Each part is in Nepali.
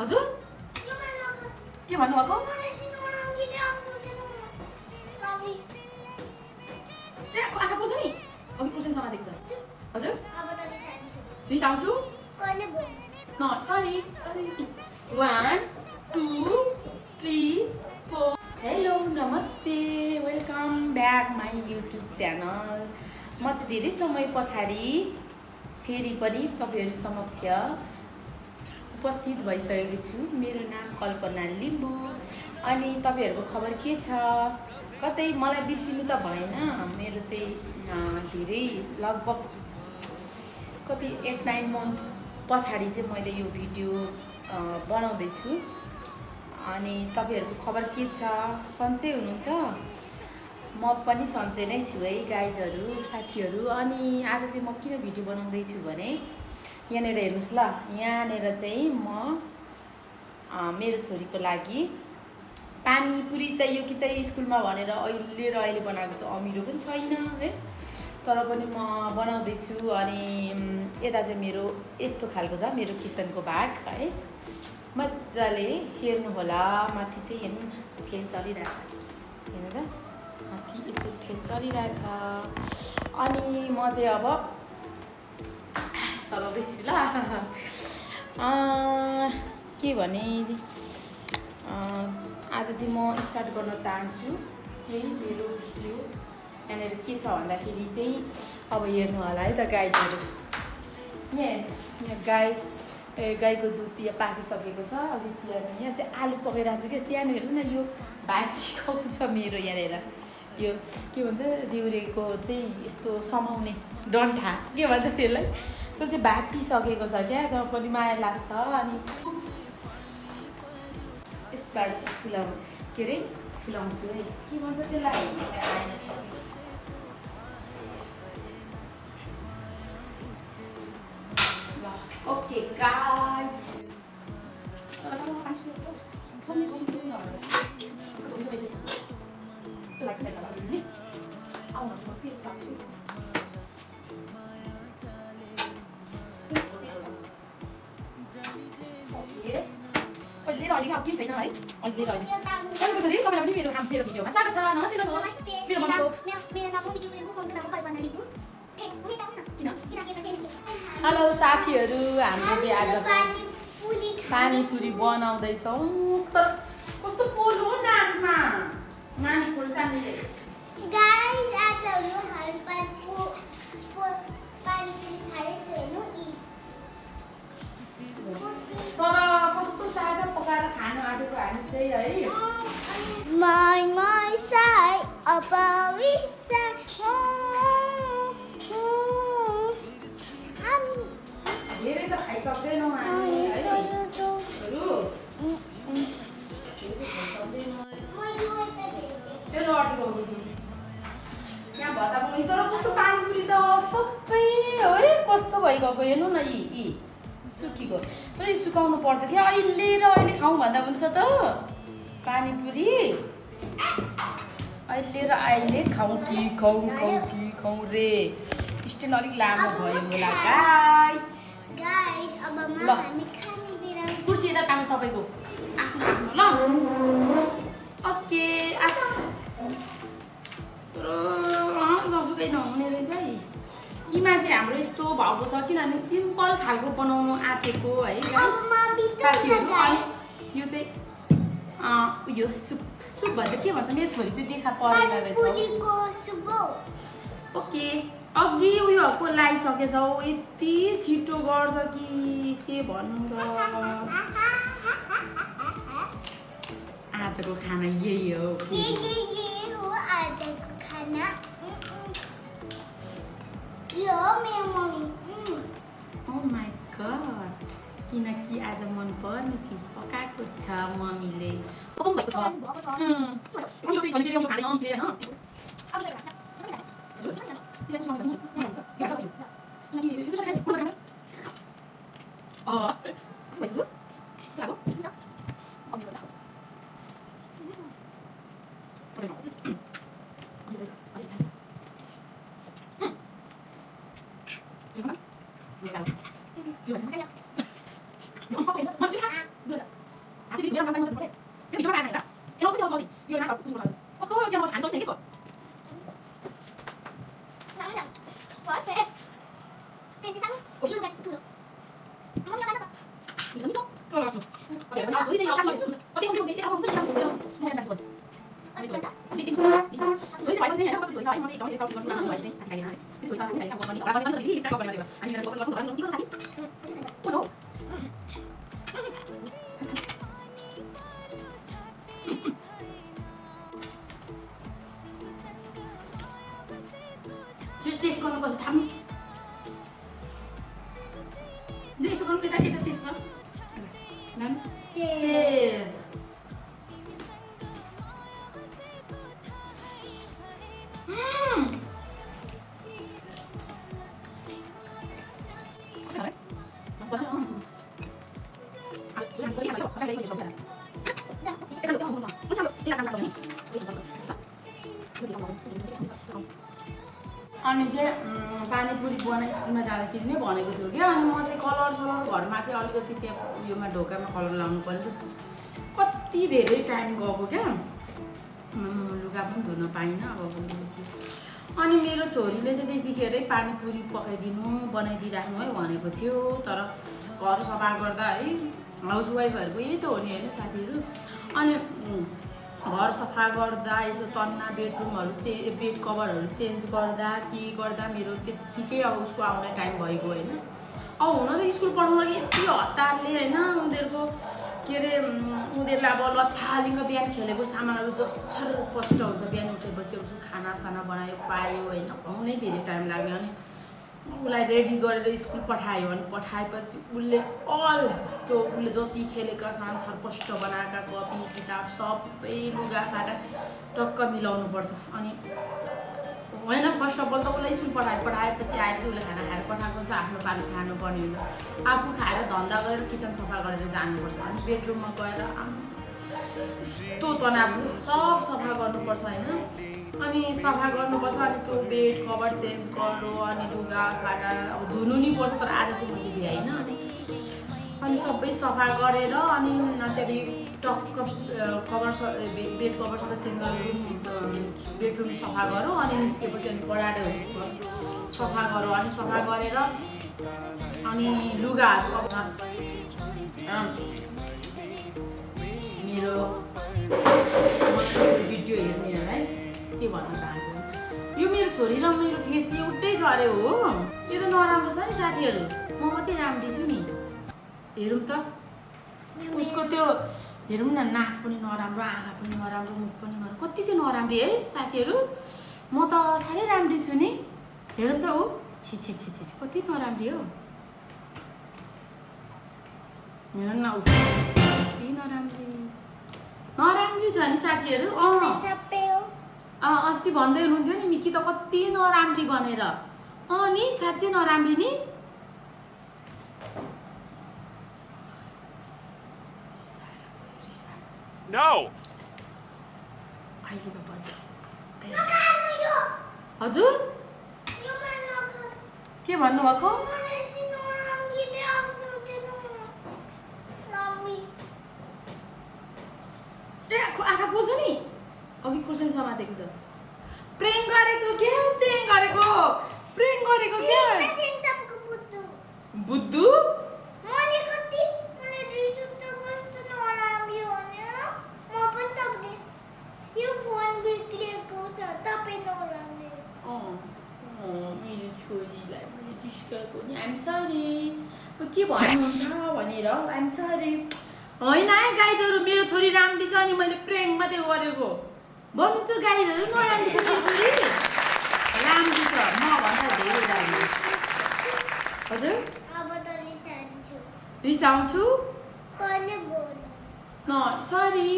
हजुर के भन्नुभएको त्यहाँ आँखा पोल्छ नि अघि क्वेसन समातेको छ हजुर रिसाउँछु न सरी 1 2 3 4 हेलो नमस्ते welcome back my YouTube channel म चाहिँ धेरै समय पछाडि फेरि पनि तपाईहरु समक्ष उपस्थित भइसकेको छु। मेरो नाम कल्पना लिम्बू अनि तपाईहरुको खबर के छ कतै मलाई बिर्सिनु त भएन। मेरो चाहिँ धेरै लगभग कति 8-9 मन्थ पछाडि चाहिँ मैले यो भिडियो बनाउँदै छु अनि तपाईहरुको खबर के छ सन्चै हुनुहुन्छ म पनि सन्चै नै छु है गाइजहरु साथीहरु। अनि आज चाहिँ म किन भिडियो बनाउँदै छु भने यहाँनेर हेर्नुस् ल यहाँनेर चाहिँ म मेरो छोरीको लागि पानीपुरी चाहियो कि चाहिँ स्कुलमा भनेर अहिले बनाएको छु। अमिलो पनि छैन है तर पनि म बनाउँदै छु। अनि यता चाहिँ मेरो यस्तो खालको छ मेरो किचनको भाग है मज्जाले हेर्नु होला। माथि चाहिँ हेर्नु फेन चलिरहेछ हेर्नु त माथि यसरी फेन चलिरहेछ अनि म चाहिँ अब चलाउँदैछु ल के भने आज चाहिँ म स्टार्ट गर्न चाहन्छु केही मेरो भिडियो। यहाँनिर के छ भन्दाखेरि चाहिँ अब हेर्नु होला है त गाईहरु यहाँ गाईको दुध यहाँ पाकिसकेको छ। अघि चियामा यहाँ चाहिँ आलु पकाइरहेको छु क्या सानो हेर्नु न यो भात छिकाएको छ मेरो यहाँनिर यो के भन्छ दिउरेको चाहिँ यस्तो समाउने डन्ठा के भन्छ त्यसलाई त्यो चाहिँ भाँचिसकेको छ क्या तर पनि माया लाग्छ। अनि यसबाट चाहिँ के अरे फुलाउँछु है के भन्छ त्यसलाई ओके गाइस अहिले र अहिले अब के छैन है अहिले र अहिले कहिले कसरी तपाईलाई पनि मेरो भिडियोमा स्वागत छ। नमस्ते मेरो मनको हेलो साथीहरु हाम्रो चाहिँ आज पानीपुरी बनाउँदैछौँ तर कस्तो पोल हो नाकमा नानी खोर्सानीले गाइस आज हामी पानीपुरी खाँदैछु हेर्नु तर कस्तो सादा पकाएर खानु आँटेको हामी चाहिँ है my side up a धेरै त खाइसक्दैनौँ हामी है यहाँ भत्ता पनि तर कस्तो पानीपुरी त सबै है कस्तो भइगएको हेर्नु न यी सुकीको तर यी सुकाउनु पर्छ कि अहिले र अहिले खाउँ भन्दा हुन्छ त पानीपुरी अहिले र अहिले खाउँ कि खाउँ रे स्टेन अलिक लामो भयो होला गाइस अब ल कुर्सी यता काम तपाईँको आफ्नो ल ओके जसुकै नहुने रहेछ है किमा चाहिँ हाम्रो यस्तो भएको छ किनभने सिम्पल खालको बनाउनु आँटेको है यो चाहिँ उयो सुप भन्छ के भन्छ मेरो छोरी चाहिँ देखा परेन रहेछ ओके अघि उयोहरूको लगाइसकेछौ यति छिटो गर्छ कि के भन्नु र आजको खाना यही हो आजको खाना यो मेरो मम्मी ओ माय गॉड किनकि आज मन पर्ने चीज पकाएको छ मम्मीले पकाउनु भएको छ 어떻게 내랑 상관이 없는 거지? 근데 이거가 아니라 걔가 어떻게 어디 이거 나서 무슨 거야? 또 이제 뭐 단돈 되겠어? 나는 뭐? 괜찮아? 이거 내 돈. 먼저 가자. 이거 믿어? 그래가지고 나 저희 집에 가면 어디 어디 이라고 무슨 일이라고 그래요? 뭐 하는 거지? 저희 집 와이프 생일 하고 저희 집 와이프 이거 이거 이거 와이프 생일 자기가 하네. 저희 집 생일 하고 거니 오라버니 만들어 이 이따가 거니 아니면 뭐 이거 사기? 뭐 cheese ko lang tam. Hindi, iso ko lang kita cheese ko. Nan? Cheese. अनि चाहिँ पानीपुरी बनाइ स्कुलमा जाँदाखेरि नै भनेको थियो क्या अनि म चाहिँ कलर सलर घरमा चाहिँ अलिकति त्यहाँ उयोमा ढोकामा कलर लाउनु पर्यो कति धेरै टाइम गएको क्या लुगा पनि धुन पाइनँ अब अनि मेरो छोरीले चाहिँ त्यतिखेरै पानीपुरी पकाइदिनु बनाइदिइराख्नु है भनेको थियो तर घर सफा गर्दा है हाउसवाइफहरूको यही त हो नि होइन साथीहरू अनि घर सफा गर्दा यसो तन्ना बेडरुमहरू बेड कभरहरू चेन्ज गर्दा के गर्दा मेरो त्यत्तिकै अब उसको आउने टाइम भइगयो होइन अब हुन त स्कुल पढाउँदाखेरि यति हतारले होइन उनीहरूको के अरे उनीहरूलाई अब लथालिङ्ग बिहान खेलेको सामानहरू जसरी स्पष्ट हुन्छ बिहान उठेपछि उसको खानासाना बनायो पायो होइन आउनै धेरै टाइम लाग्यो अनि उसलाई रेडी गरेर स्कुल पठायो अनि पठाएपछि उसले उसले जति खेलेका सामान छरपष्ट बनाएका कपी किताब सबै लुगाफाटा टक्क मिलाउनुपर्छ अनि होइन फर्स्ट अफ अल त उसलाई स्कुल पठाएपछि आएपछि उसले खाना खाएर पठाएको हुन्छ आफ्नो पालो खानुपर्ने हुन्छ आफू खाएर धन्दा गरेर किचन सफा गरेर जानुपर्छ अनि बेडरुममा गएर यस्तो तनाव सब सफा गर्नुपर्छ होइन अनि सफा गर्नुपर्छ अनि त्यो बेड कभर चेन्ज गर्नु अनि लुगा फाटा अब धुनु नि पर्छ तर आज चाहिँ मैले भ्याइन अनि सबै सफा गरेर अनि त्यहाँदेखि टक्क कभर बेड कभर सबै चेन्ज गरेर बेडरुम सफा गरौँ अनि निस्केपछि अनि बडाडहरू सफा गरौँ अनि सफा गरेर अनि लुगाहरू अब मेरो भिडियो हेर्नेहरूलाई के भन्न चाहन्छु यो मेरो छोरी र मेरो फेस चाहिँ एउटै छ अरे हो यो त नराम्रो छ नि साथीहरू म मात्रै राम्री छु नि हेरौँ त उसको त्यो हेरौँ न नाक पनि नराम्रो आँखा पनि नराम्रो मुख पनि नराम्रो कति चाहिँ नराम्री है साथीहरू म त साह्रै राम्री छु नि हेरौँ त ऊ छि छि छि छि कति नराम्री हो हेरौँ न ऊ कति नराम्री छ नि साथीहरू अस्ति भन्दै हुनुहुन्थ्यो नि मिकी त कति नराम्री भनेर नि साँच्चै नराम्री नि हजुर के भन्नुभएको आँखा पोल्छ नि अघि खुर्सानी समातेको छ प्रेङ गरेको के बुद्धु मेरो छोरीलाई मैले जिस्काएको नि आइम सरी के भन्नुहुन्छ भनेर आइम सरी होइन है गाइजहरू मेरो छोरी राम्री छ नि मैले प्रेङ मात्रै गरेको भन्नु त गाइजहरू नराम्री छ मेरो छोरी राम्री छ मभन्दा धेरै राम्रो हजुर रिसाउँछु न सरी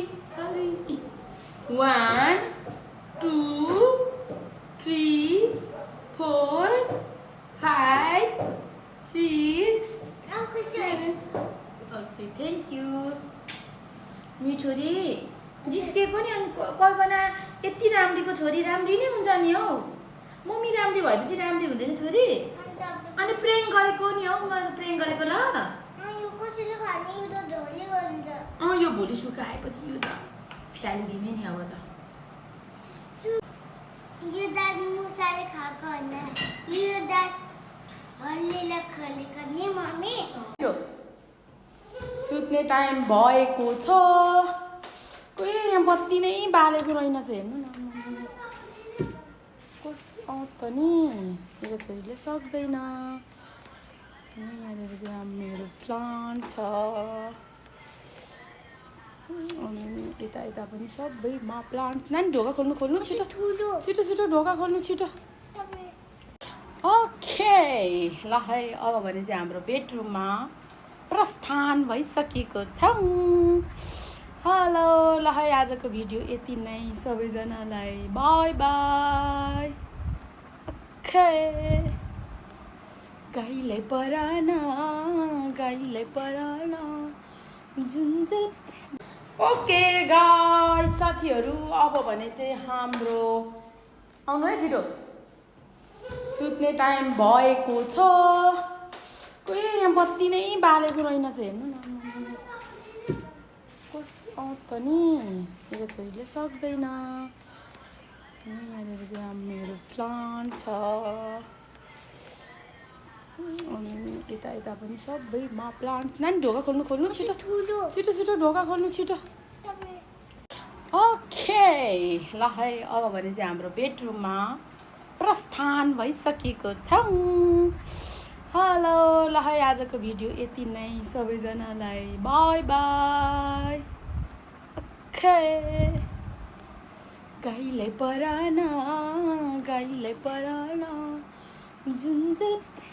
1 2 3 4 5 6 7 ओके थ्याङ्क यू मेरो छोरी जिस्केको नि अनि कल्पना यति राम्रीको छोरी राम्री नै हुन्छ नि हौ मम्मी राम्री भएपछि राम्री हुँदैन छोरी अनि प्रेङ गरेको नि हौ मैले प्रेङ गरेको ल यो भोलि सुकाएपछि यो त फ्यालिदिने नि अब त यो दाल मुसाले खाएको होइन यो दाल हल्लीले खलेको नि मम्मी सुत्ने टाइम भएको छ कोही यहाँ बत्ती नै बालेको रहेनछ हेर्नु न त नि मेरो छोरीले सक्दैन यहाँनिर चाहिँ मेरो प्लान्ट छ अनि यता यता पनि सबैमा प्लान्ट नानी ढोका खोल्नु खोल्नु छिटो छिटो छिटो ढोका खोल्नु छिटो ओके ल है अब भने चाहिँ हाम्रो बेडरुममा प्रस्थान भइसकेको छौँ हेलो ल है आजको भिडियो यति नै सबैजनालाई बाई बाई ओके गाईलाई पराना जुन जस्तै ओके गाइस साथीहरू अब भने चाहिँ हाम्रो आउनु है छिटो सुत्ने टाइम भएको छ कोही यहाँ बत्ती नै बालेको रहेनछ हेर्नु न त नि मेरो छोरीले सक्दैन यहाँनिर चाहिँ मेरो प्लान्ट छ अनि यता यता पनि सबैमा प्लान्ट नानी ढोका खोल्नु खोल्नु छिटो छिटो छिटो ढोका खोल्नु छिटो ओके ल है अब भने चाहिँ हाम्रो बेडरुममा प्रस्थान भइसकेको छौँ हेलो ल है आजको भिडियो यति नै सबैजनालाई बाई बाई ओके गाईलाई पराना जुन जस्तै